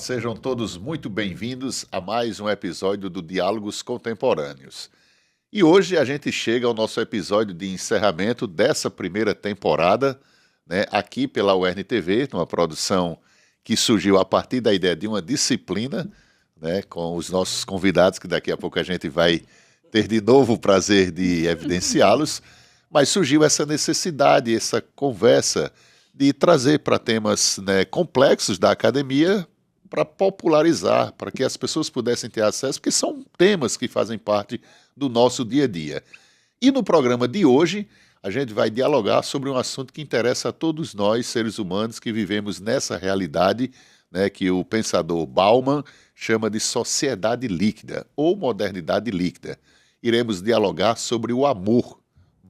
sejam todos muito bem-vindos a mais um episódio do Diálogos Contemporâneos. E hoje a gente chega ao nosso episódio de encerramento dessa primeira temporada, né, aqui pela UERN-TV, numa produção que surgiu a partir da ideia de uma disciplina, né, com os nossos convidados, que daqui a pouco a gente vai ter de novo o prazer de evidenciá-los, mas surgiu essa necessidade, essa conversa de trazer para temas, né, complexos da academia para popularizar, para que as pessoas pudessem ter acesso, porque são temas que fazem parte do nosso dia a dia. E no programa de hoje, a gente vai dialogar sobre um assunto que interessa a todos nós, seres humanos, que vivemos nessa realidade, né, que o pensador Bauman chama de sociedade líquida ou modernidade líquida. Iremos dialogar sobre o amor,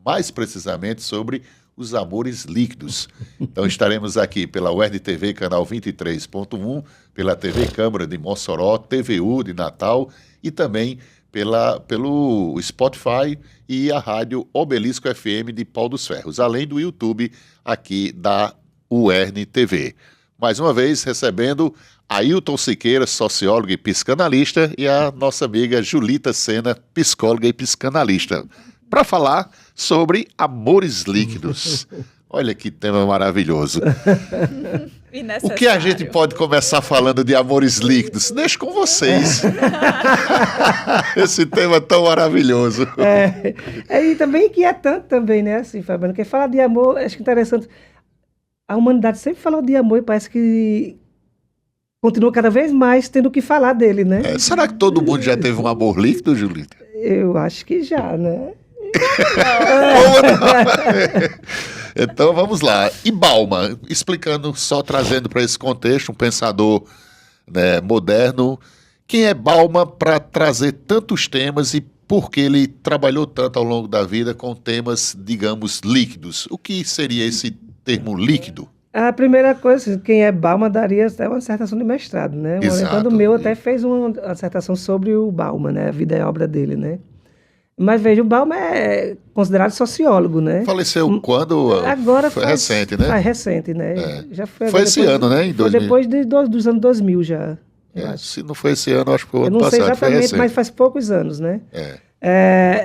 mais precisamente sobre os amores líquidos. Então estaremos aqui pela UERN-TV, canal 23.1, pela TV Câmara de Mossoró, TVU de Natal e também pelo Spotify e a rádio Obelisco FM de Pau dos Ferros, além do YouTube aqui da UERN-TV. Mais uma vez recebendo Ailton Siqueira, sociólogo e psicanalista, e a nossa amiga Julita Sena, psicóloga e psicanalista, para falar sobre amores líquidos. Olha que tema maravilhoso. O que a gente pode começar falando de amores líquidos? Deixa com vocês. Esse tema tão maravilhoso. E também que é tanto também, né, assim, Fabiano, que falar de amor, acho que interessante. A humanidade sempre falou de amor e parece que continua cada vez mais tendo que falar dele, né? Será que todo mundo já teve um amor líquido, Julita? Eu acho que já, né? Então vamos lá. E Bauman, explicando, só trazendo para esse contexto, um pensador, né, moderno. Quem é Bauman para trazer tantos temas e por que ele trabalhou tanto ao longo da vida com temas, digamos, líquidos? O que seria esse termo líquido? A primeira coisa, quem é Bauman daria até uma dissertação de mestrado, né? Um orientando meu até fez uma dissertação sobre o Bauman, né? A vida e a obra dele, né? Mas veja, o Bauman é considerado sociólogo, né? Faleceu quando? Agora foi recente, né? Recente, né? Já foi esse ano, né? Em 2000. Depois dos anos 2000 já. Se não foi esse ano, acho que foi o ano passado. Eu não sei exatamente, mas faz poucos anos, né?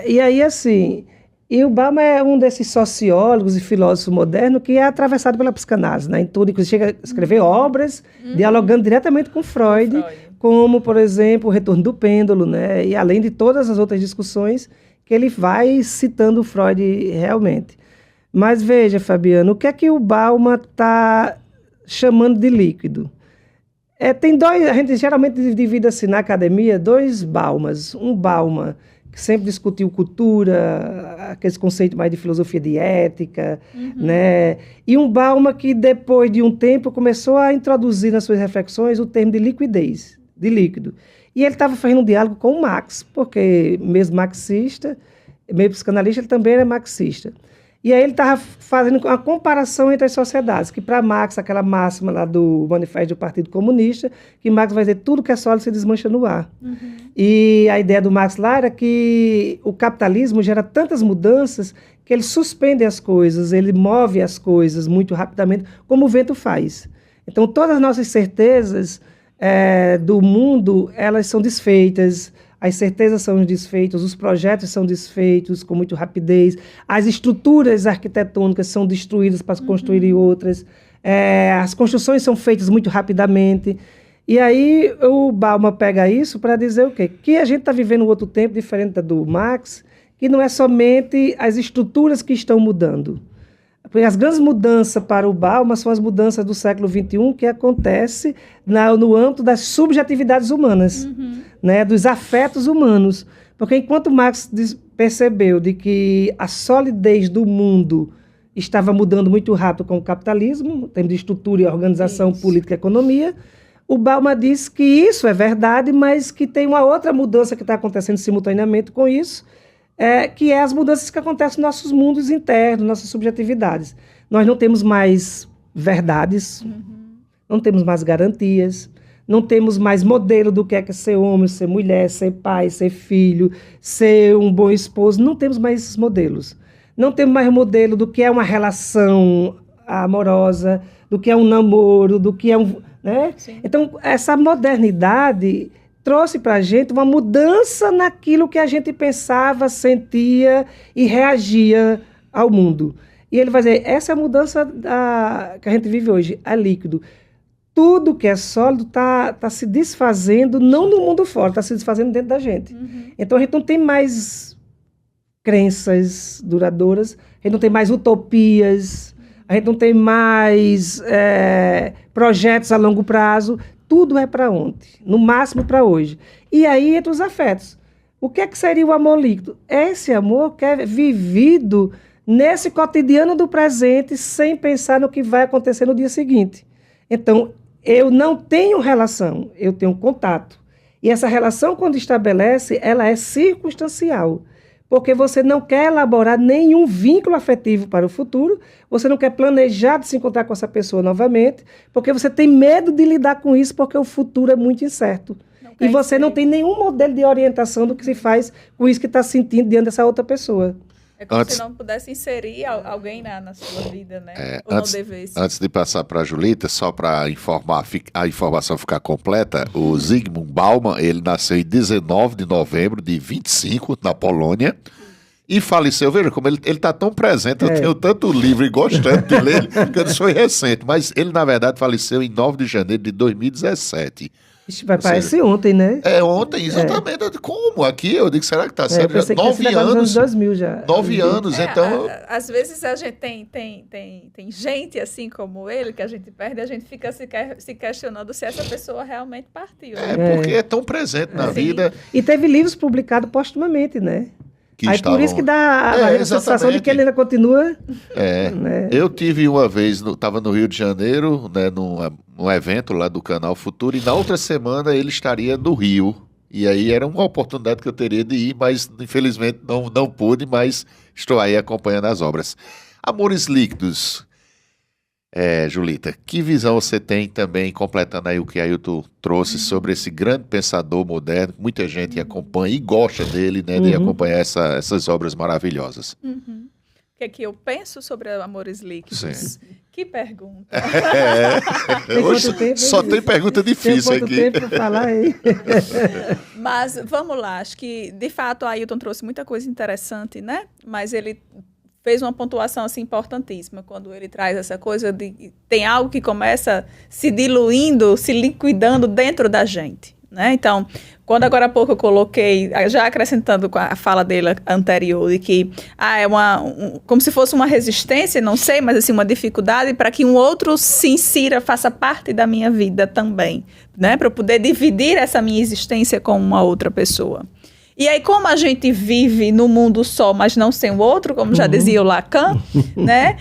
E aí, assim, e o Bauman é um desses sociólogos e filósofos modernos que é atravessado pela psicanálise, né? Em tudo, inclusive chega a escrever obras, dialogando diretamente com Freud, como, por exemplo, o Retorno do Pêndulo, né? E além de todas as outras discussões que ele vai citando Freud realmente. Mas veja, Fabiano, o que é que o Bauman está chamando de líquido? Tem dois, a gente geralmente divide assim na academia, dois Baumans. Um Bauman que sempre discutiu cultura, aqueles conceitos mais de filosofia de ética, né? E um Bauman que depois de um tempo começou a introduzir nas suas reflexões o termo de liquidez, de líquido. E ele estava fazendo um diálogo com o Marx, porque mesmo marxista, meio psicanalista, ele também era marxista. E aí ele estava fazendo uma comparação entre as sociedades, que para Marx, aquela máxima lá do Manifesto do Partido Comunista, que Marx vai dizer tudo que é sólido se desmancha no ar. E a ideia do Marx lá era que o capitalismo gera tantas mudanças que ele suspende as coisas, ele move as coisas muito rapidamente, como o vento faz. Então todas as nossas certezas do mundo, elas são desfeitas, as certezas são desfeitas, os projetos são desfeitos com muita rapidez, as estruturas arquitetônicas são destruídas para construir outras, as construções são feitas muito rapidamente. E aí o Bauman pega isso para dizer o quê? Que a gente está vivendo um outro tempo diferente do Marx, que não é somente as estruturas que estão mudando. Porque as grandes mudanças para o Bauman são as mudanças do século XXI que acontecem no âmbito das subjetividades humanas, né, dos afetos humanos. Porque enquanto Marx percebeu de que a solidez do mundo estava mudando muito rápido com o capitalismo, em termos de estrutura e organização política e economia, o Bauman diz que isso é verdade, mas que tem uma outra mudança que está acontecendo simultaneamente com isso, que é as mudanças que acontecem nos nossos mundos internos, nossas subjetividades. Nós não temos mais verdades, não temos mais garantias, não temos mais modelo do que é ser homem, ser mulher, ser pai, ser filho, ser um bom esposo. Não temos mais esses modelos. Não temos mais modelo do que é uma relação amorosa, do que é um namoro, do que é né? Então, essa modernidade trouxe para a gente uma mudança naquilo que a gente pensava, sentia e reagia ao mundo. E ele vai dizer, essa é a mudança que a gente vive hoje, é líquido. Tudo que é sólido está se desfazendo, não no mundo fora, está se desfazendo dentro da gente. Então, a gente não tem mais crenças duradouras, a gente não tem mais utopias, a gente não tem mais projetos a longo prazo. Tudo é para ontem, no máximo para hoje. E aí entra os afetos. O que é que seria o amor líquido? Esse amor que é vivido nesse cotidiano do presente, sem pensar no que vai acontecer no dia seguinte. Então, eu não tenho relação, eu tenho contato. E essa relação, quando estabelece, ela é circunstancial. Porque você não quer elaborar nenhum vínculo afetivo para o futuro, você não quer planejar de se encontrar com essa pessoa novamente, porque você tem medo de lidar com isso, porque o futuro é muito incerto. E você não tem nenhum modelo de orientação do que se faz com isso que está sentindo diante dessa outra pessoa. É como se não pudesse inserir alguém na sua vida, né? Ou não devesse. Antes de passar para a Julita, só para a informação ficar completa, o Zygmunt Bauman, ele nasceu em 19 de novembro de 25, na Polônia, e faleceu. Veja como ele está tão presente, eu tenho tanto livro e gostando de ler, que isso foi recente, mas ele, na verdade, faleceu em 9 de janeiro de 2017. Parece ontem, né? Ontem, exatamente. Como? Aqui, eu digo, será que está sério? Já 9 anos. 2000 já. 9 anos, então... Às vezes a gente tem gente assim como ele, que a gente perde, a gente fica se questionando se essa pessoa realmente partiu. Porque é tão presente na vida. E teve livros publicados póstumamente, né? Por isso que dá a sensação de que ele ainda continua. Né? Eu tive uma vez, estava no Rio de Janeiro, né, num evento lá do Canal Futuro, e na outra semana ele estaria no Rio. E aí era uma oportunidade que eu teria de ir, mas infelizmente não pude, mas estou aí acompanhando as obras. Amores Líquidos. Julita, que visão você tem também, completando aí o que Ailton trouxe sobre esse grande pensador moderno, muita gente acompanha e gosta dele, né, de acompanhar essas obras maravilhosas. O que eu penso sobre Amores Líquidos? Sim. Que pergunta. Hoje só tem pergunta difícil tem aqui. Tempo para falar aí. Mas vamos lá, acho que de fato Ailton trouxe muita coisa interessante, né? Mas ele fez uma pontuação assim, importantíssima, quando ele traz essa coisa de tem algo que começa se diluindo, se liquidando dentro da gente, né? Então, quando agora há pouco eu coloquei, já acrescentando com a fala dele anterior, de que é como se fosse uma resistência, não sei, mas assim, uma dificuldade para que um outro se insira, faça parte da minha vida também, né? Para eu poder dividir essa minha existência com uma outra pessoa. E aí, como a gente vive no mundo só, mas não sem o outro, como já dizia o Lacan, né?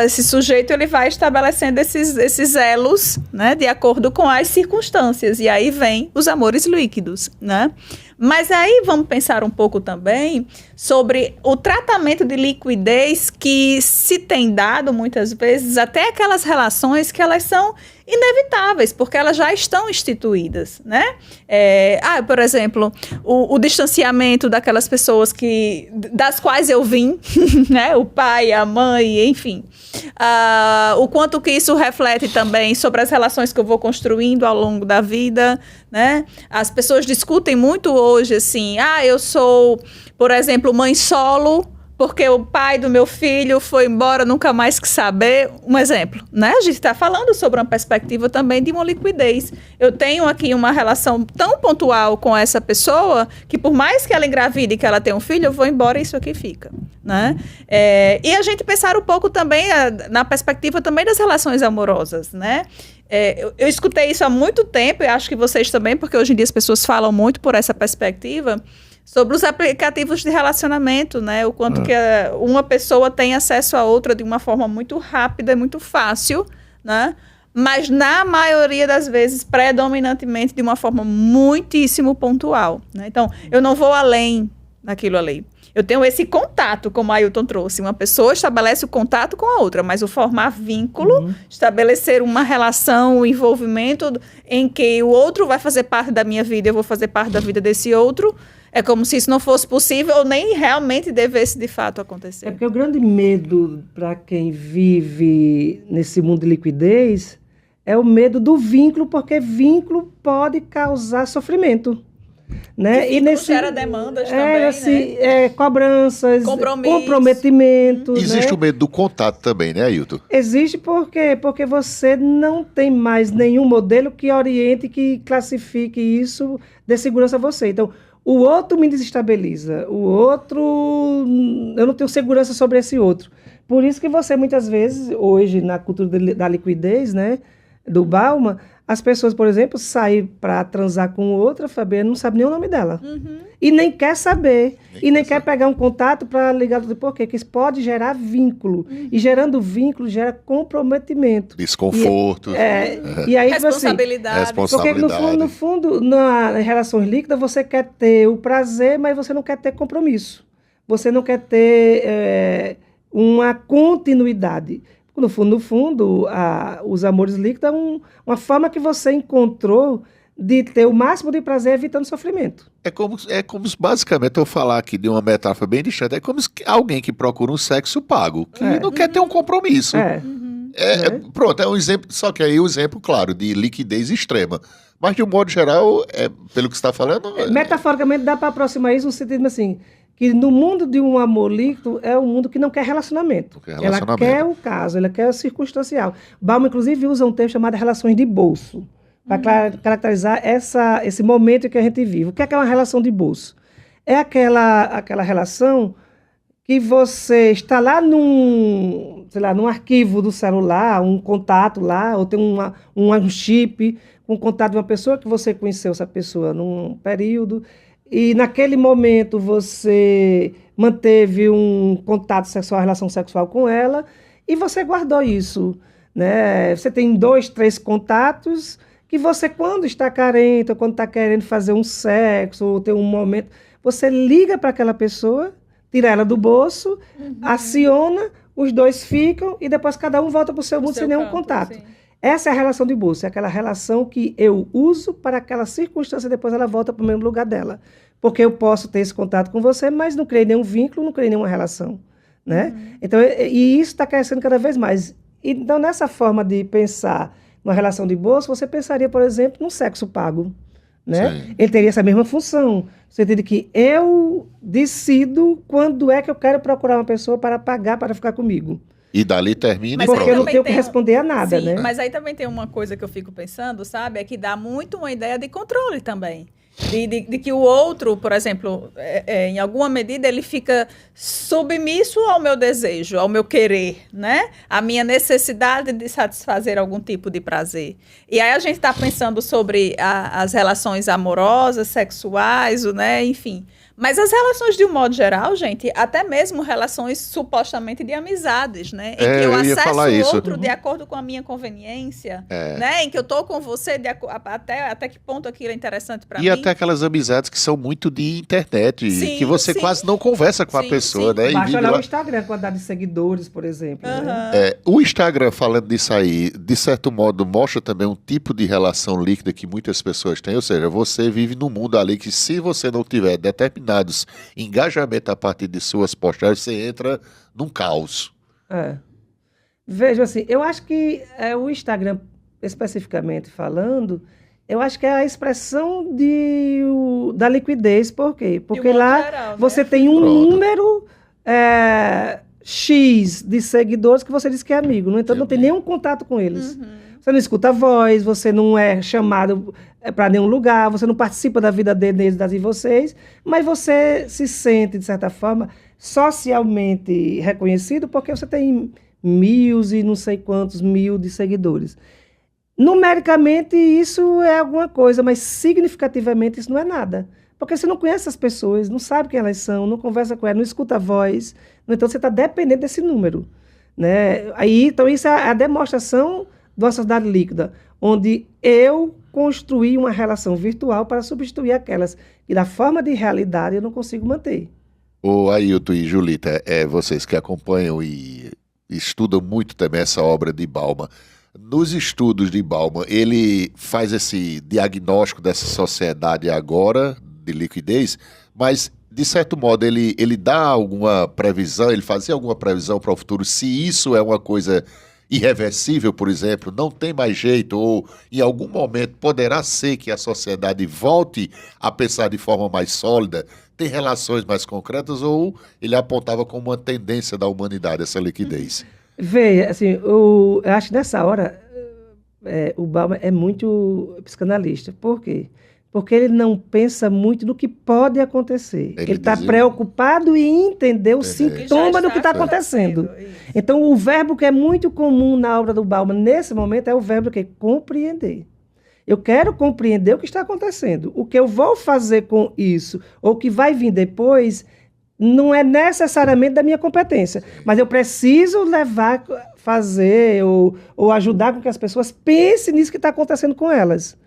Esse sujeito ele vai estabelecendo esses elos, né? De acordo com as circunstâncias. E aí vem os amores líquidos, né? Mas aí vamos pensar um pouco também sobre o tratamento de liquidez que se tem dado muitas vezes até aquelas relações que elas são inevitáveis, porque elas já estão instituídas, né? Por exemplo, o distanciamento daquelas pessoas das quais eu vim, né? O pai, a mãe, enfim. O quanto que isso reflete também sobre as relações que eu vou construindo ao longo da vida, né? As pessoas discutem muito hoje, assim, eu sou, por exemplo, mãe solo, porque o pai do meu filho foi embora, nunca mais quis saber. Um exemplo, né? A gente está falando sobre uma perspectiva também de uma liquidez. Eu tenho aqui uma relação tão pontual com essa pessoa que por mais que ela engravide e que ela tenha um filho, eu vou embora e isso aqui fica, né? E a gente pensar um pouco também na perspectiva também das relações amorosas, né? Eu escutei isso há muito tempo e acho que vocês também, porque hoje em dia as pessoas falam muito por essa perspectiva, sobre os aplicativos de relacionamento, né? O quanto que uma pessoa tem acesso a outra de uma forma muito rápida e muito fácil, né? Mas na maioria das vezes, predominantemente, de uma forma muitíssimo pontual, né? Então, eu não vou além daquilo ali. Eu tenho esse contato, como a Ailton trouxe. Uma pessoa estabelece o contato com a outra, mas o formar vínculo, estabelecer uma relação, um envolvimento em que o outro vai fazer parte da minha vida, eu vou fazer parte da vida desse outro, é como se isso não fosse possível ou nem realmente devesse de fato acontecer. É porque o grande medo para quem vive nesse mundo de liquidez é o medo do vínculo, porque vínculo pode causar sofrimento. Né? E nesse gera demandas também, assim, né? Cobranças, comprometimento. Existe, né? O medo do contato também, né, Ailton? Existe porque você não tem mais nenhum modelo que oriente, que classifique isso, dê segurança a você. Então, o outro me desestabiliza, o outro, eu não tenho segurança sobre esse outro. Por isso que você, muitas vezes, hoje, na cultura da liquidez, né, do Bauman, as pessoas, por exemplo, saem para transar com outra, Fabiana não sabe nem o nome dela. E nem quer saber. Nem quer pegar um contato para ligar do porquê. Que isso pode gerar vínculo. E gerando vínculo, gera comprometimento. Desconforto. E aí, responsabilidade. Porque, no fundo, nas relações líquidas, você quer ter o prazer, mas você não quer ter compromisso. Você não quer ter uma continuidade. No fundo, os amores líquidos é uma forma que você encontrou de ter o máximo de prazer evitando sofrimento. É como basicamente, eu falar aqui de uma metáfora bem distante, é como alguém que procura um sexo pago, que não quer ter um compromisso. Pronto, é um exemplo, só que aí o exemplo, claro, de liquidez extrema. Mas, de um modo geral, pelo que você está falando... Metaforicamente, dá para aproximar isso no sentido assim... que no mundo de um amor líquido é um mundo que não quer relacionamento. Ela quer o caso, ela quer o circunstancial. Bauman, inclusive, usa um termo chamado relações de bolso, para caracterizar esse momento que a gente vive. O que é uma relação de bolso? É aquela relação que você está lá num arquivo do celular, um contato lá, ou tem um chip, um contato de uma pessoa que você conheceu essa pessoa num período... E naquele momento você manteve um contato sexual, relação sexual com ela, e você guardou isso. Né? Você tem 2, 3 contatos que você, quando está carente, ou quando está querendo fazer um sexo, ou ter um momento, você liga para aquela pessoa, tira ela do bolso, aciona, os 2 ficam, e depois cada um volta para o seu mundo sem nenhum contato. Sim. Essa é a relação de bolso, é aquela relação que eu uso para aquela circunstância e depois ela volta para o mesmo lugar dela. Porque eu posso ter esse contato com você, mas não criei nenhum vínculo, não criei nenhuma relação. Né? Então, e isso está crescendo cada vez mais. Então, nessa forma de pensar numa relação de bolso, você pensaria, por exemplo, num sexo pago. Né? Ele teria essa mesma função, no sentido de que eu decido quando é que eu quero procurar uma pessoa para pagar para ficar comigo. E dali termina mas porque eu não tenho que responder a nada, sim, né? Mas aí também tem uma coisa que eu fico pensando, sabe? É que dá muito uma ideia de controle também. De que o outro, por exemplo, em alguma medida, ele fica submisso ao meu desejo, ao meu querer, né? A minha necessidade de satisfazer algum tipo de prazer. E aí a gente está pensando sobre as relações amorosas, sexuais, né? Enfim... Mas as relações, de um modo geral, gente, até mesmo relações supostamente de amizades, né? Em que eu acesso o outro de acordo com a minha conveniência, né? Em que eu estou com você até que ponto aquilo é interessante para mim. E até aquelas amizades que são muito de internet, que você quase não conversa com a pessoa, né? Baixa lá o Instagram, a quantidade de seguidores, por exemplo. Né? O Instagram, falando disso aí, de certo modo, mostra também um tipo de relação líquida que muitas pessoas têm. Ou seja, você vive num mundo ali que, se você não tiver determinados engajamento a partir de suas postagens, você entra num caos. Veja assim, eu acho que o Instagram, especificamente falando, eu acho que é a expressão da liquidez. Por quê? Porque lá geral, você tem um número X de seguidores que você diz que é amigo. No entanto, não tem nenhum contato com eles. Você não escuta a voz, você não é chamado para nenhum lugar, você não participa da vida deles, das de vocês, mas você se sente, de certa forma, socialmente reconhecido porque você tem 1.000 e não sei quantos mil de seguidores. Numericamente, isso é alguma coisa, mas significativamente isso não é nada. Porque você não conhece as pessoas, não sabe quem elas são, não conversa com elas, não escuta a voz. Então, você está dependendo desse número. Né? Então, isso é a demonstração de uma sociedade líquida, onde eu construí uma relação virtual para substituir aquelas que, da forma de realidade, eu não consigo manter. O Ailton e Julita, vocês que acompanham e estudam muito também essa obra de Bauman, nos estudos de Bauman, ele faz esse diagnóstico dessa sociedade agora, de liquidez, mas, de certo modo, ele dá alguma previsão, ele fazia alguma previsão para o futuro, se isso é uma coisa irreversível, por exemplo, não tem mais jeito, ou em algum momento poderá ser que a sociedade volte a pensar de forma mais sólida, tem relações mais concretas, ou ele apontava como uma tendência da humanidade essa liquidez? Veja, assim, eu acho que nessa hora o Bauman é muito psicanalista. Por quê? Porque ele não pensa muito no que pode acontecer. Ele está preocupado em entender o sintoma do que está acontecendo. Então, o verbo que é muito comum na obra do Bauman, nesse momento, é o verbo que compreender. Eu quero compreender o que está acontecendo. O que eu vou fazer com isso, ou o que vai vir depois, não é necessariamente da minha competência. Mas eu preciso levar, fazer, ou ajudar com que as pessoas pensem nisso que está acontecendo com elas.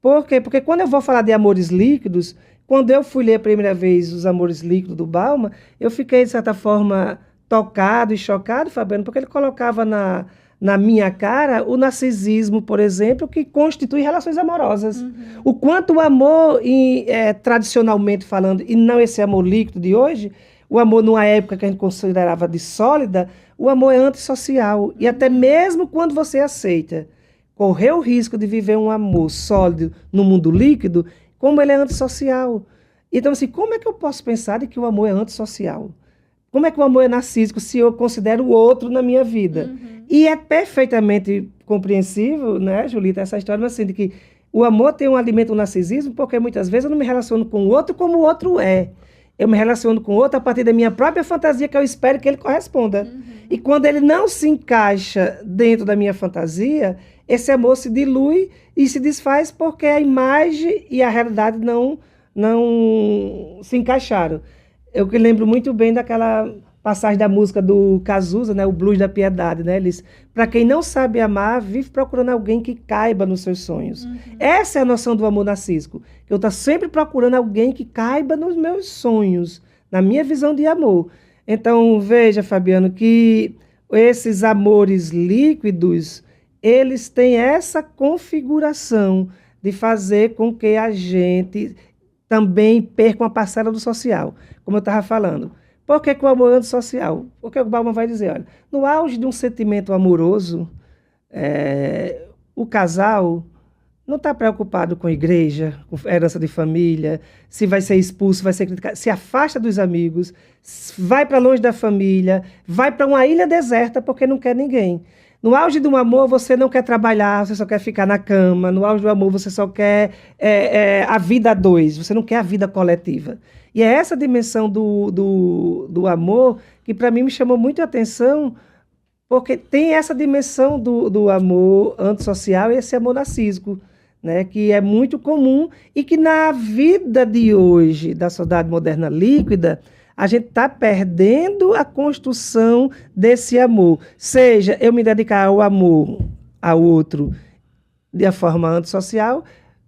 Por quê? Porque quando eu vou falar de amores líquidos, quando eu fui ler a primeira vez os Amores Líquidos do Bauman, eu fiquei, de certa forma, tocado e chocado, Fabiano, porque ele colocava na minha cara o narcisismo, por exemplo, que constitui relações amorosas. O quanto o amor, tradicionalmente falando, e não esse amor líquido de hoje, o amor numa época que a gente considerava de sólida, o amor é antissocial. E até mesmo quando você aceita correr o risco de viver um amor sólido no mundo líquido, como ele é antissocial. Então, assim, como é que eu posso pensar de que o amor é antissocial? Como é que o amor é narcísico se eu considero o outro na minha vida? E é perfeitamente compreensível, né, Julita, essa história, mas assim, de que o amor tem um alimento, um narcisismo, porque muitas vezes eu não me relaciono com o outro como o outro é. Eu me relaciono com o outro a partir da minha própria fantasia, que eu espero que ele corresponda. E quando ele não se encaixa dentro da minha fantasia, esse amor se dilui e se desfaz porque a imagem e a realidade não se encaixaram. Eu lembro muito bem daquela passagem da música do Cazuza, né, o Blues da Piedade, né? Eles, para quem não sabe amar, vive procurando alguém que caiba nos seus sonhos. Essa é a noção do amor narcísico. Eu estou sempre procurando alguém que caiba nos meus sonhos, na minha visão de amor. Então, veja, Fabiano, que esses amores líquidos, eles têm essa configuração de fazer com que a gente também perca uma parcela do social, como eu estava falando. Por que o amor é antissocial? Porque o Bauman vai dizer, olha, no auge de um sentimento amoroso, o casal não está preocupado com igreja, com herança de família, se vai ser expulso, vai ser criticado, se afasta dos amigos, vai para longe da família, vai para uma ilha deserta porque não quer ninguém. No auge do amor, você não quer trabalhar, você só quer ficar na cama. No auge do amor, você só quer a vida a dois, você não quer a vida coletiva. E é essa dimensão do amor que, para mim, me chamou muito a atenção, porque tem essa dimensão do amor antissocial e esse amor narcísico, né, que é muito comum e que, na vida de hoje, da sociedade moderna líquida, a gente está perdendo a construção desse amor. Seja eu me dedicar ao amor ao outro de forma antissocial,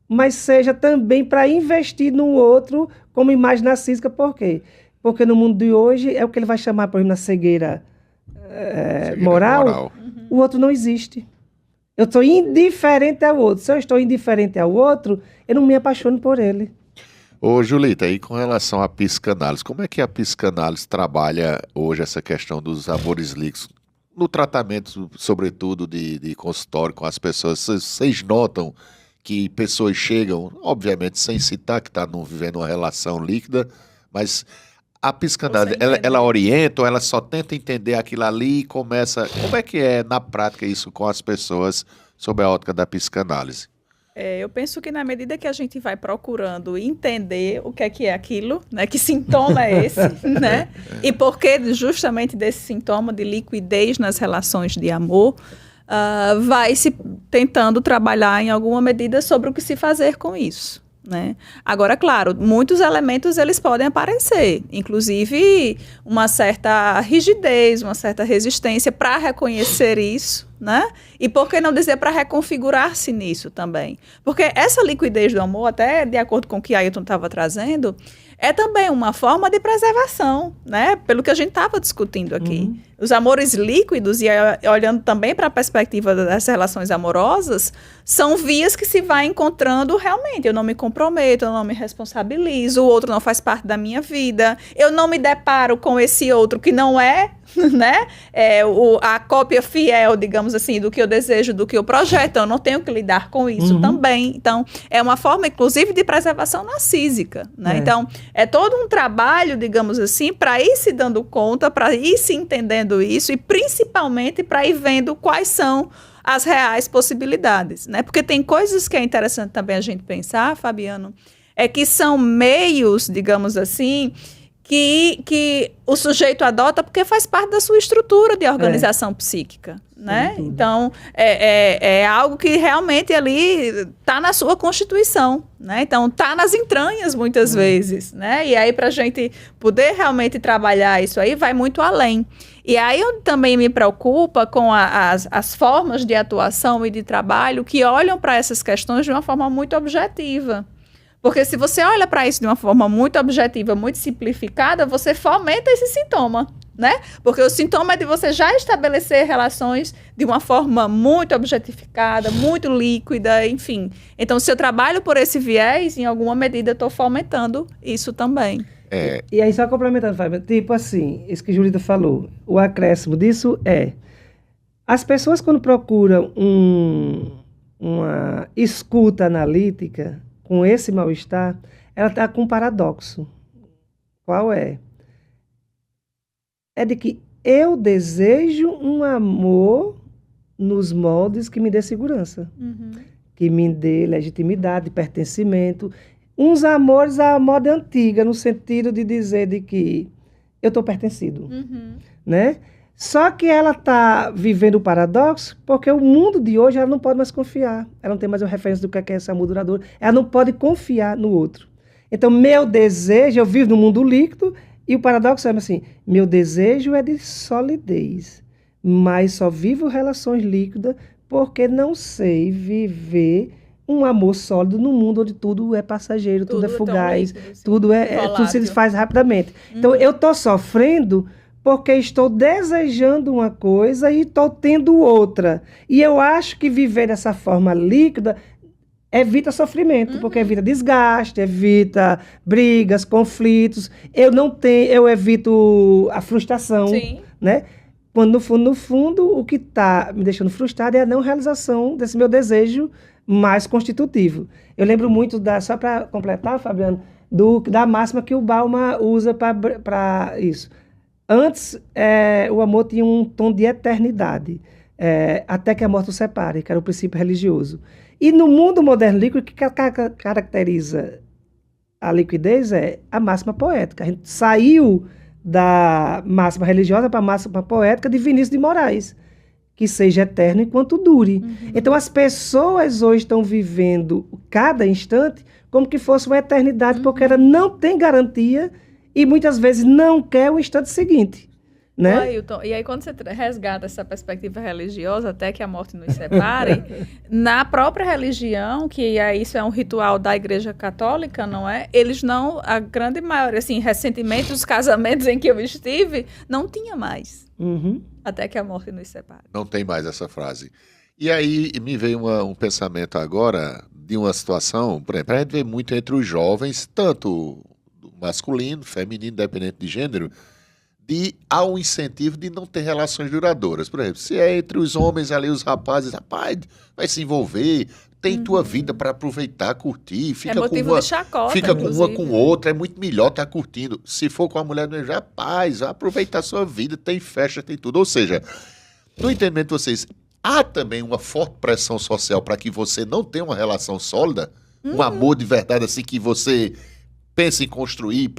mas seja também para investir no outro como imagem narcísica. Por quê? Porque no mundo de hoje é o que ele vai chamar, por exemplo, na cegueira moral. O outro não existe. Eu estou indiferente ao outro. Se eu estou indiferente ao outro, eu não me apaixono por ele. Ô, Julita, e com relação à psicanálise, como é que a psicanálise trabalha hoje essa questão dos amores líquidos? No tratamento, sobretudo, de consultório com as pessoas, vocês notam que pessoas chegam, obviamente, sem citar que estão vivendo uma relação líquida, mas a psicanálise, ela orienta ou ela só tenta entender aquilo ali e começa... Como é que é, na prática, isso com as pessoas sob a ótica da psicanálise? Eu penso que na medida que a gente vai procurando entender o que é aquilo, né, que sintoma é esse, né, e por que justamente desse sintoma de liquidez nas relações de amor, vai se tentando trabalhar em alguma medida sobre o que se fazer com isso, né. Agora, claro, muitos elementos eles podem aparecer, inclusive uma certa rigidez, uma certa resistência para reconhecer isso, né? E por que não dizer para reconfigurar-se nisso também? Porque essa liquidez do amor, até de acordo com o que Ailton estava trazendo, é também uma forma de preservação, né? Pelo que a gente estava discutindo aqui. Os amores líquidos, e olhando também para a perspectiva das relações amorosas, são vias que se vai encontrando realmente. Eu não me comprometo, eu não me responsabilizo, o outro não faz parte da minha vida, eu não me deparo com esse outro que não é né? A cópia fiel, digamos assim, do que eu desejo, do que eu projeto. Eu não tenho que lidar com isso também. Então, é uma forma, inclusive, de preservação narcísica, né? Então, é todo um trabalho, digamos assim, para ir se dando conta, para ir se entendendo isso e, principalmente, para ir vendo quais são as reais possibilidades, né? Porque tem coisas que é interessante também a gente pensar, Fabiano, é que são meios, digamos assim, que o sujeito adota porque faz parte da sua estrutura de organização psíquica, né? Então, é algo que realmente ali está na sua constituição, né? Então, está nas entranhas muitas vezes, né? E aí, para a gente poder realmente trabalhar isso aí, vai muito além. E aí, eu também me preocupa com as formas de atuação e de trabalho que olham para essas questões de uma forma muito objetiva. Porque se você olha para isso de uma forma muito objetiva, muito simplificada, você fomenta esse sintoma, né? Porque o sintoma é de você já estabelecer relações de uma forma muito objetificada, muito líquida, enfim. Então, se eu trabalho por esse viés, em alguma medida eu estou fomentando isso também. E aí, só complementando, Fábio, tipo assim, isso que Julita falou, o acréscimo disso as pessoas quando procuram uma escuta analítica, com esse mal-estar, ela está com um paradoxo. Qual é? É de que eu desejo um amor nos moldes que me dê segurança, que me dê legitimidade, pertencimento. Uns amores à moda antiga, no sentido de dizer de que eu estou pertencido, né? Só que ela está vivendo o paradoxo porque o mundo de hoje ela não pode mais confiar. Ela não tem mais uma referência do que é esse amor duradouro. Ela não pode confiar no outro. Então, meu desejo, eu vivo no mundo líquido e o paradoxo é assim, meu desejo é de solidez, mas só vivo relações líquidas porque não sei viver um amor sólido no mundo onde tudo é passageiro, tudo é fugaz, líquido, assim, tudo se desfaz rapidamente. Então, eu estou sofrendo porque estou desejando uma coisa e estou tendo outra. E eu acho que viver dessa forma líquida evita sofrimento, porque evita desgaste, evita brigas, conflitos. Eu evito a frustração, né? Quando no fundo, o que está me deixando frustrado é a não realização desse meu desejo mais constitutivo. Eu lembro muito, só para completar, Fabiano, da máxima que o Bauman usa para isso. Antes, o amor tinha um tom de eternidade, até que a morte o separe, que era o princípio religioso. E no mundo moderno líquido, o que caracteriza a liquidez é a máxima poética. A gente saiu da máxima religiosa para a máxima poética de Vinícius de Moraes, que seja eterno enquanto dure. Então, as pessoas hoje estão vivendo cada instante como que fosse uma eternidade, porque ela não tem garantia e muitas vezes não quer o instante seguinte, né? Ailton, e aí quando você resgata essa perspectiva religiosa, até que a morte nos separe, na própria religião, que isso é um ritual da Igreja Católica, não é? Eles não, a grande maioria, assim, recentemente os casamentos em que eu estive, não tinha mais. Até que a morte nos separe. Não tem mais essa frase. E aí me veio um pensamento agora de uma situação, por exemplo, a gente vê muito entre os jovens, tanto masculino, feminino, independente de gênero, há um incentivo de não ter relações duradouras. Por exemplo, se é entre os homens ali, os rapazes, rapaz, vai se envolver, tem tua vida para aproveitar, curtir, fica com uma, chacota, fica com uma com outra, é muito melhor estar curtindo. Se for com a mulher, rapaz, vai aproveitar a sua vida, tem festa, tem tudo. Ou seja, no entendimento de vocês, há também uma forte pressão social para que você não tenha uma relação sólida, um amor de verdade assim que você pense em construir,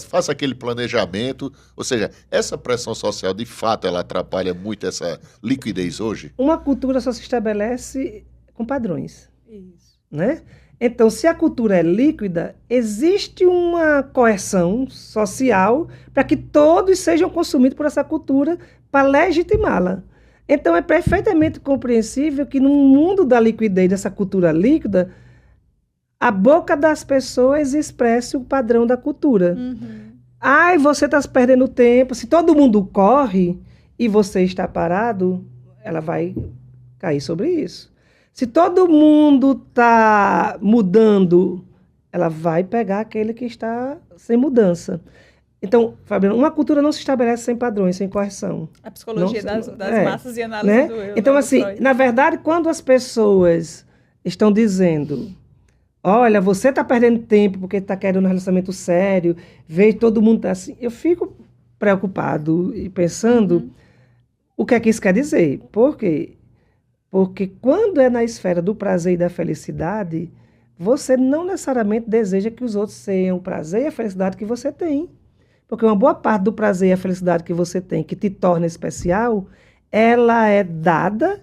faça aquele planejamento. Ou seja, essa pressão social, de fato, ela atrapalha muito essa liquidez hoje? Uma cultura só se estabelece com padrões. Isso. Né? Então, se a cultura é líquida, existe uma coerção social para que todos sejam consumidos por essa cultura para legitimá-la. Então, é perfeitamente compreensível que no mundo da liquidez, dessa cultura líquida, a boca das pessoas expresse o padrão da cultura. Ai, você está perdendo tempo. Se todo mundo corre e você está parado, ela vai cair sobre isso. Se todo mundo está mudando, ela vai pegar aquele que está sem mudança. Então, Fabiano, uma cultura não se estabelece sem padrões, sem correção. A psicologia das massas e análise, né, do eu. Então, assim, na verdade, quando as pessoas estão dizendo, olha, você está perdendo tempo porque está querendo um relacionamento sério, vê todo mundo tá assim, eu fico preocupado e pensando o que é que isso quer dizer. Por quê? Porque quando é na esfera do prazer e da felicidade, você não necessariamente deseja que os outros tenham o prazer e a felicidade que você tem. Porque uma boa parte do prazer e a felicidade que você tem, que te torna especial, ela é dada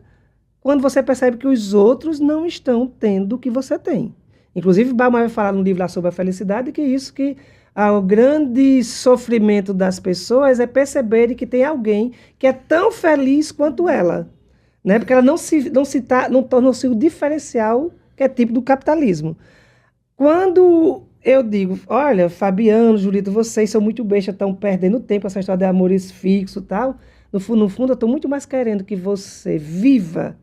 quando você percebe que os outros não estão tendo o que você tem. Inclusive, Bauman vai falar no livro lá sobre a felicidade, que o grande sofrimento das pessoas é perceberem que tem alguém que é tão feliz quanto ela. Né? Porque ela não tornou-se o diferencial que é tipo do capitalismo. Quando eu digo, olha, Fabiano, Julito, vocês são muito bestas, estão perdendo tempo com essa história de amores fixos e tal, no fundo eu estou muito mais querendo que você viva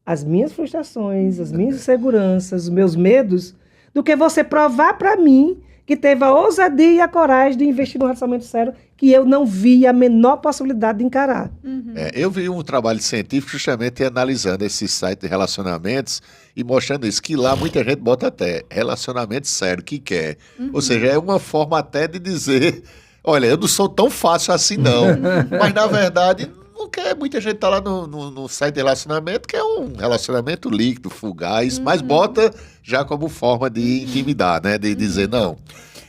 as minhas frustrações, as minhas inseguranças, os meus medos, do que você provar para mim que teve a ousadia e a coragem de investir num relacionamento sério que eu não vi a menor possibilidade de encarar. Eu vi um trabalho científico justamente analisando esse site de relacionamentos e mostrando isso, que lá muita gente bota até relacionamento sério, que quer. Ou seja, é uma forma até de dizer, olha, eu não sou tão fácil assim não, mas na verdade não quer. Muita gente tá lá no site de relacionamento, que é um relacionamento líquido, fugaz, mas bota já como forma de intimidar, né? De dizer, não.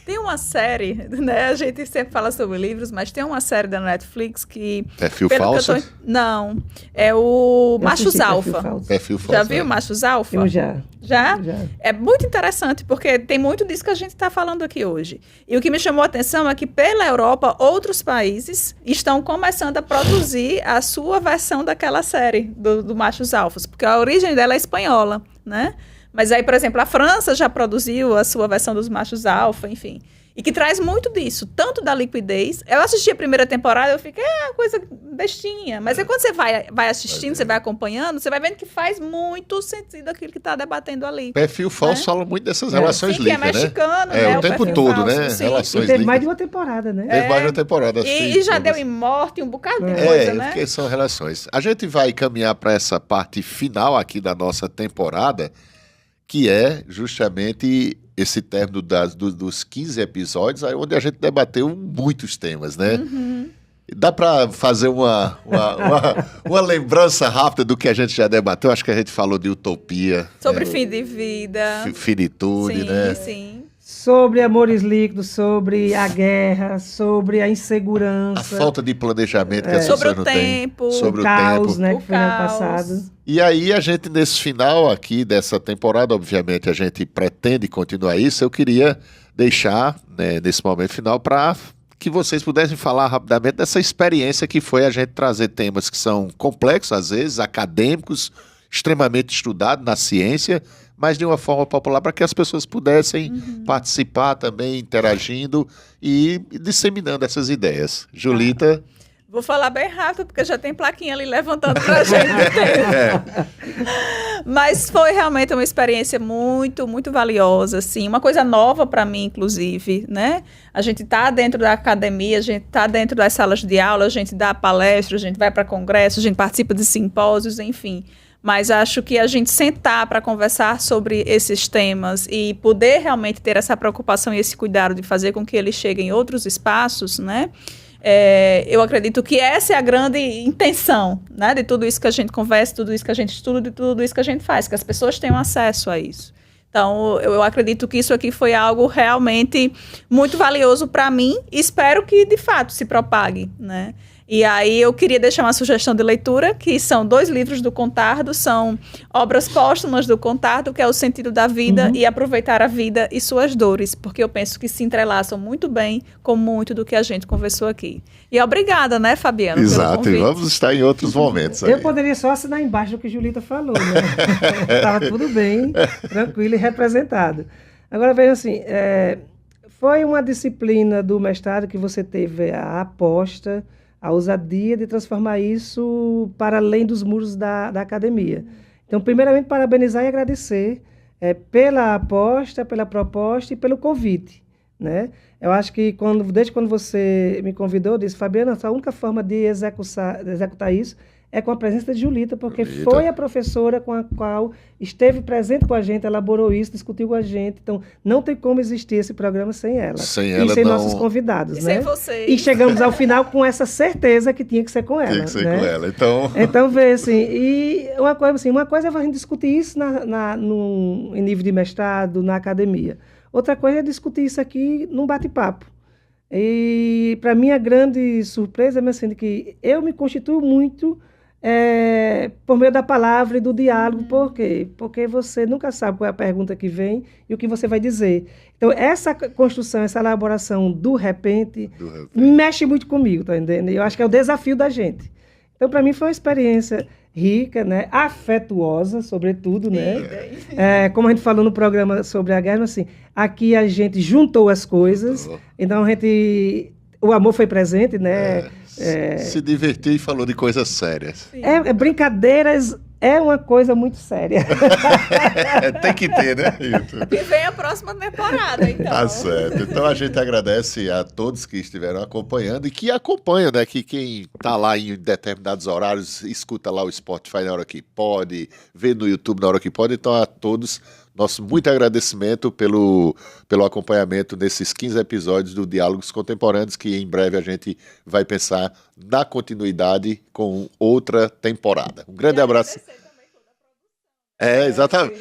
Tem uma série, né? A gente sempre fala sobre livros, mas tem uma série da Netflix que... Perfil Falso? Não, é o Machos Alfa. Perfil Falso. Já viu Machos Alfa? Eu já. Já? É muito interessante, porque tem muito disso que a gente está falando aqui hoje. E o que me chamou a atenção é que, pela Europa, outros países estão começando a produzir a sua versão daquela série do Machos Alfas, porque a origem dela é espanhola, né? Mas aí, por exemplo, a França já produziu a sua versão dos machos alfa, enfim. E que traz muito disso, tanto da liquidez. Eu assisti a primeira temporada, eu fiquei, coisa bestinha. Mas aí quando você vai assistindo, você vai acompanhando, você vai vendo que faz muito sentido aquilo que está debatendo ali. Perfil Falso fala muito dessas relações líquidas, né? É mexicano, né? O tempo todo, falso, né? Sim. Relações líquidas. Teve mais de uma temporada, né? Teve mais de uma temporada. E já deu em morte, um bocado de coisa, né? Porque são relações. A gente vai caminhar para essa parte final aqui da nossa temporada, que é justamente esse término dos 15 episódios, aí onde a gente debateu muitos temas, né? Dá para fazer uma lembrança rápida do que a gente já debateu? Acho que a gente falou de utopia. Sobre fim de vida. Finitude, né? Sim. Sobre amores líquidos, sobre a guerra, sobre a insegurança. A falta de planejamento que as pessoas não têm. Sobre o caos, tempo. Né, que foi no passado. E aí a gente, nesse final aqui dessa temporada, obviamente a gente pretende continuar isso, eu queria deixar, né, nesse momento final, para que vocês pudessem falar rapidamente dessa experiência que foi a gente trazer temas que são complexos, às vezes, acadêmicos, extremamente estudados na ciência, mas de uma forma popular para que as pessoas pudessem participar também, interagindo e disseminando essas ideias. Julita... Vou falar bem rápido, porque já tem plaquinha ali levantando pra gente. Mas foi realmente uma experiência muito, muito valiosa, assim, uma coisa nova para mim, inclusive, né? A gente tá dentro da academia, a gente tá dentro das salas de aula, a gente dá palestra, a gente vai para congresso, a gente participa de simpósios, enfim. Mas acho que a gente sentar para conversar sobre esses temas e poder realmente ter essa preocupação e esse cuidado de fazer com que eles cheguem em outros espaços, né? Eu acredito que essa é a grande intenção, né, de tudo isso que a gente conversa, tudo isso que a gente estuda, de tudo isso que a gente faz, que as pessoas tenham acesso a isso. Então, eu acredito que isso aqui foi algo realmente muito valioso para mim e espero que, de fato, se propague, né? E aí eu queria deixar uma sugestão de leitura, que são 2 livros do Contardo, são obras póstumas do Contardo, que é O Sentido da Vida e Aproveitar a Vida e Suas Dores, porque eu penso que se entrelaçam muito bem com muito do que a gente conversou aqui. E obrigada, né, Fabiano? Exato, e vamos estar em outros momentos aí. Eu poderia só assinar embaixo do que a Julita falou, né? Estava tudo bem, tranquilo e representado. Agora, veja assim, foi uma disciplina do mestrado que você teve a aposta, a ousadia de transformar isso para além dos muros da academia. Então, primeiramente, parabenizar e agradecer pela aposta, pela proposta e pelo convite. né? Eu acho que desde quando você me convidou, eu disse, Fabiana, a única forma de executar isso é com a presença de Julita, porque foi a professora com a qual esteve presente com a gente, elaborou isso, discutiu com a gente. Então, não tem como existir esse programa sem ela. E sem nossos convidados, e né? sem vocês. E chegamos ao final com essa certeza que tinha que ser com ela. Tinha que ser né? com ela, então... Então, vê, assim, e uma coisa é a gente discutir isso em nível de mestrado, na academia. Outra coisa é discutir isso aqui num bate-papo. E, para mim, a grande surpresa é assim, que eu me constituo muito por meio da palavra e do diálogo. Por quê? Porque você nunca sabe qual é a pergunta que vem e o que você vai dizer. Então, essa construção, essa elaboração do repente mexe muito comigo, tá entendendo? Eu acho que é o desafio da gente. Então, para mim, foi uma experiência rica, né? Afetuosa, sobretudo, né? Como a gente falou no programa sobre a guerra, assim, aqui a gente juntou as coisas, então o amor foi presente, né? Se divertiu e falou de coisas sérias. Brincadeiras é uma coisa muito séria. Tem que ter, né? E vem a próxima temporada, então. Tá certo. Então a gente agradece a todos que estiveram acompanhando e que acompanham, né? Que quem tá lá em determinados horários, escuta lá o Spotify na hora que pode, vê no YouTube na hora que pode. Então a todos, nosso muito agradecimento pelo acompanhamento nesses 15 episódios do Diálogos Contemporâneos, que em breve a gente vai pensar na continuidade com outra temporada. Um grande abraço. Exatamente.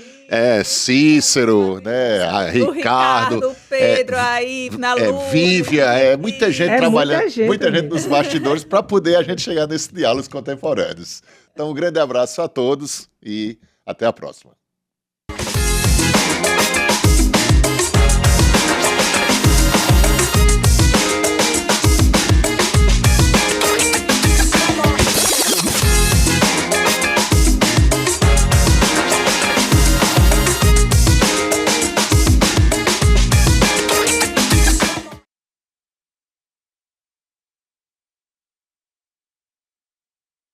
Cícero, né? Ricardo, Pedro aí na luta. Vívia, muita gente trabalhando, muita gente nos bastidores para poder a gente chegar nesses diálogos contemporâneos. Então, um grande abraço a todos e até a próxima.